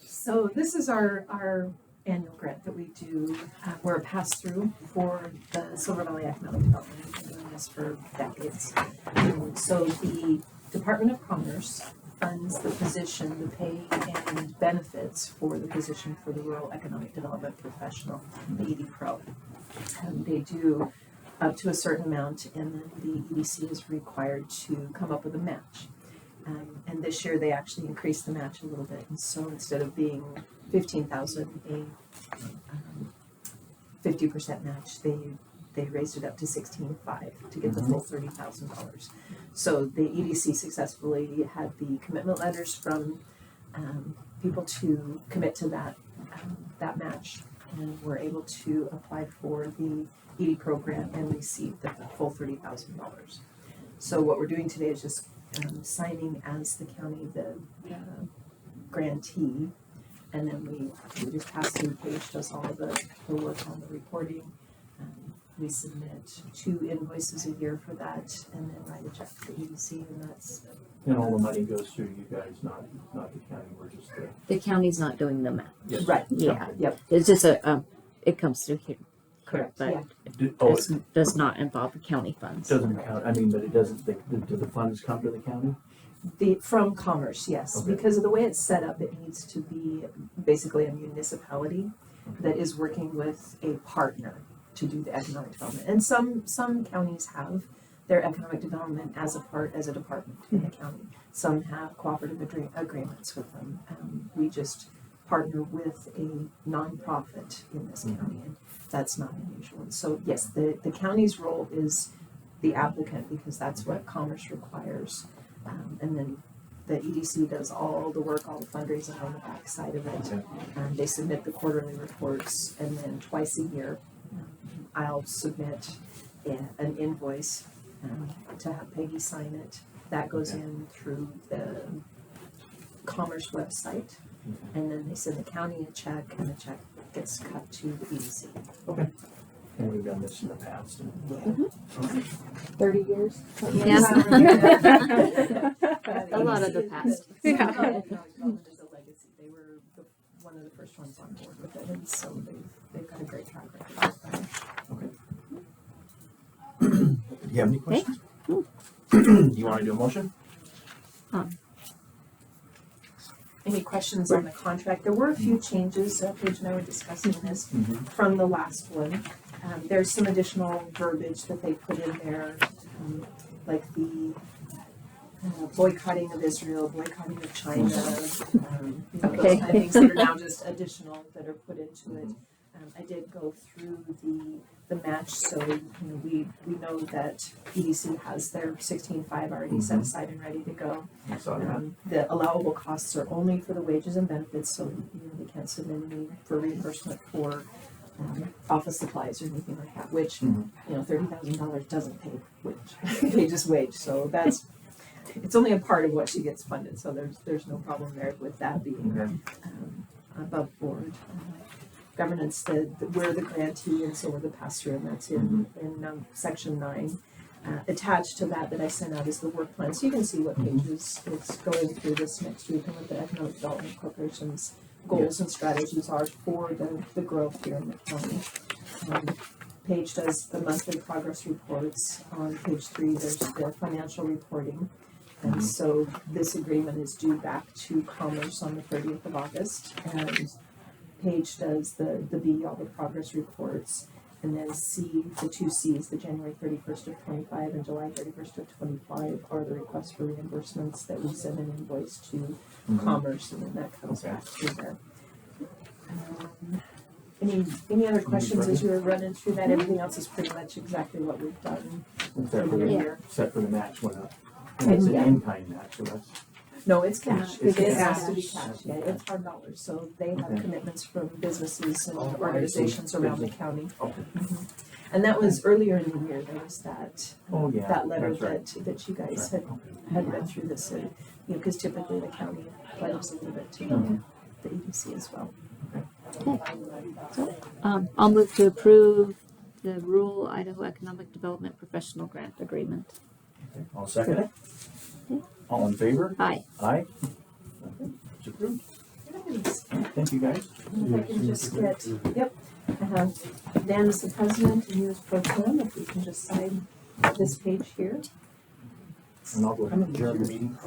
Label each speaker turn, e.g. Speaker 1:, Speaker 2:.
Speaker 1: So this is our annual grant that we do. We're a pass-through for the Silver Valley Economic Development. We've been doing this for decades. So the Department of Commerce funds the position, the pay and benefits for the position for the Rural Economic Development Professional, the ED Pro. They do up to a certain amount, and then the EDC is required to come up with a match. And this year they actually increased the match a little bit, and so instead of being 15,000, a 50% match, they raised it up to 16,500 to get the full $30,000. So the EDC successfully had the commitment letters from people to commit to that match, and were able to apply for the ED program and receive the full $30,000. So what we're doing today is just signing as the county the grantee, and then we just pass through. Paige does all the work on the reporting. We submit 2 invoices a year for that, and then write a check to the EDC, and that's.
Speaker 2: And all the money goes through you guys, not the county. We're just
Speaker 3: The county's not doing the math.
Speaker 2: yes.
Speaker 1: Right.
Speaker 3: Yeah.
Speaker 1: Yep.
Speaker 3: It's just it comes through here.
Speaker 1: Correct.
Speaker 3: But
Speaker 1: Yeah.
Speaker 3: it does not involve the county funds.
Speaker 2: Doesn't count. I mean, but it doesn't. Do the funds come to the county?
Speaker 1: From Commerce, yes,
Speaker 2: Okay.
Speaker 1: because of the way it's set up, it needs to be basically a municipality that is working with a partner to do the economic development. And some counties have their economic development as a department in the county. Some have cooperative agreements with them. We just partner with a nonprofit in this county, and that's not unusual. And so yes, the county's role is the applicant, because that's what Commerce requires. And then the EDC does all the work, all the fundraising on the back side of it. They submit the quarterly reports, and then twice a year, I'll submit an invoice to have Peggy sign it. That goes in through the Commerce website, and then they send the county a check, and the check gets cut to the EDC.
Speaker 2: Okay. And we've done this in the past.
Speaker 4: 30 years.
Speaker 3: Yes.
Speaker 1: A
Speaker 3: lot of the past.
Speaker 1: Yeah. Economic development is a legacy. They were one of the first ones on board with it, and so they've got a great track record.
Speaker 2: Okay. Do you have any questions? You want to do a motion?
Speaker 1: Any questions on the contract? There were a few changes. Paige and I were discussing this from the last one. There's some additional verbiage that they put in there, like the boycotting of Israel, boycotting of China, those kind of things that are now just additional that are put into it. I did go through the match, so we know that EDC has their 16,500 already set aside and ready to go.
Speaker 2: I saw that.
Speaker 1: The allowable costs are only for the wages and benefits, so they can't submit any for reimbursement for office supplies or anything like that, which $30,000 doesn't pay Paige's wage, so it's only a part of what she gets funded, so there's no problem there with that being above board. Governance, we're the grantee, and so we're the pass-through, and that's in section 9. Attached to that I sent out is the work plan, so you can see what Paige is going through this next week, and what the Economic Development Corporation's goals and strategies are for the growth here in the county. Paige does the monthly progress reports. On page 3, there's the financial reporting. And so this agreement is due back to Commerce on the 30th of August. And Paige does the B, all the progress reports. And then C, the 2 C's, the January 31st of 25 and July 31st of 25 are the requests for reimbursements that we send an invoice to Commerce, and then that comes back through there. Any other questions as you were running through that? Everything else is pretty much exactly what we've done
Speaker 2: Except for the match went up.
Speaker 1: And
Speaker 2: It's an in-kind match, so that's
Speaker 1: No, it's cash.
Speaker 2: It's
Speaker 1: It
Speaker 2: cash.
Speaker 1: has to be cash. Yeah, it's hard dollars. So they have
Speaker 2: Okay.
Speaker 1: commitments from businesses and
Speaker 2: Oh, I see.
Speaker 1: organizations around the county.
Speaker 2: okay.
Speaker 1: And that was earlier in the year. There was that
Speaker 2: Oh, yeah,
Speaker 1: that letter
Speaker 2: that's right.
Speaker 1: that you guys
Speaker 2: That's right.
Speaker 1: had read through this, and because typically the county pledges a little bit to the EDC as well.
Speaker 3: I'll move to approve the Rural Idaho Economic Development Professional Grant Agreement.
Speaker 2: Okay, I'll second it. All in favor?
Speaker 3: Aye.
Speaker 2: Aye. Okay, it's approved.
Speaker 1: Thanks.
Speaker 2: Thank you, guys.
Speaker 1: If I can just get, yep, I have Dan as the president and you as pro tem, if we can just sign this page here.
Speaker 2: And I'll go ahead and adjourn the meeting.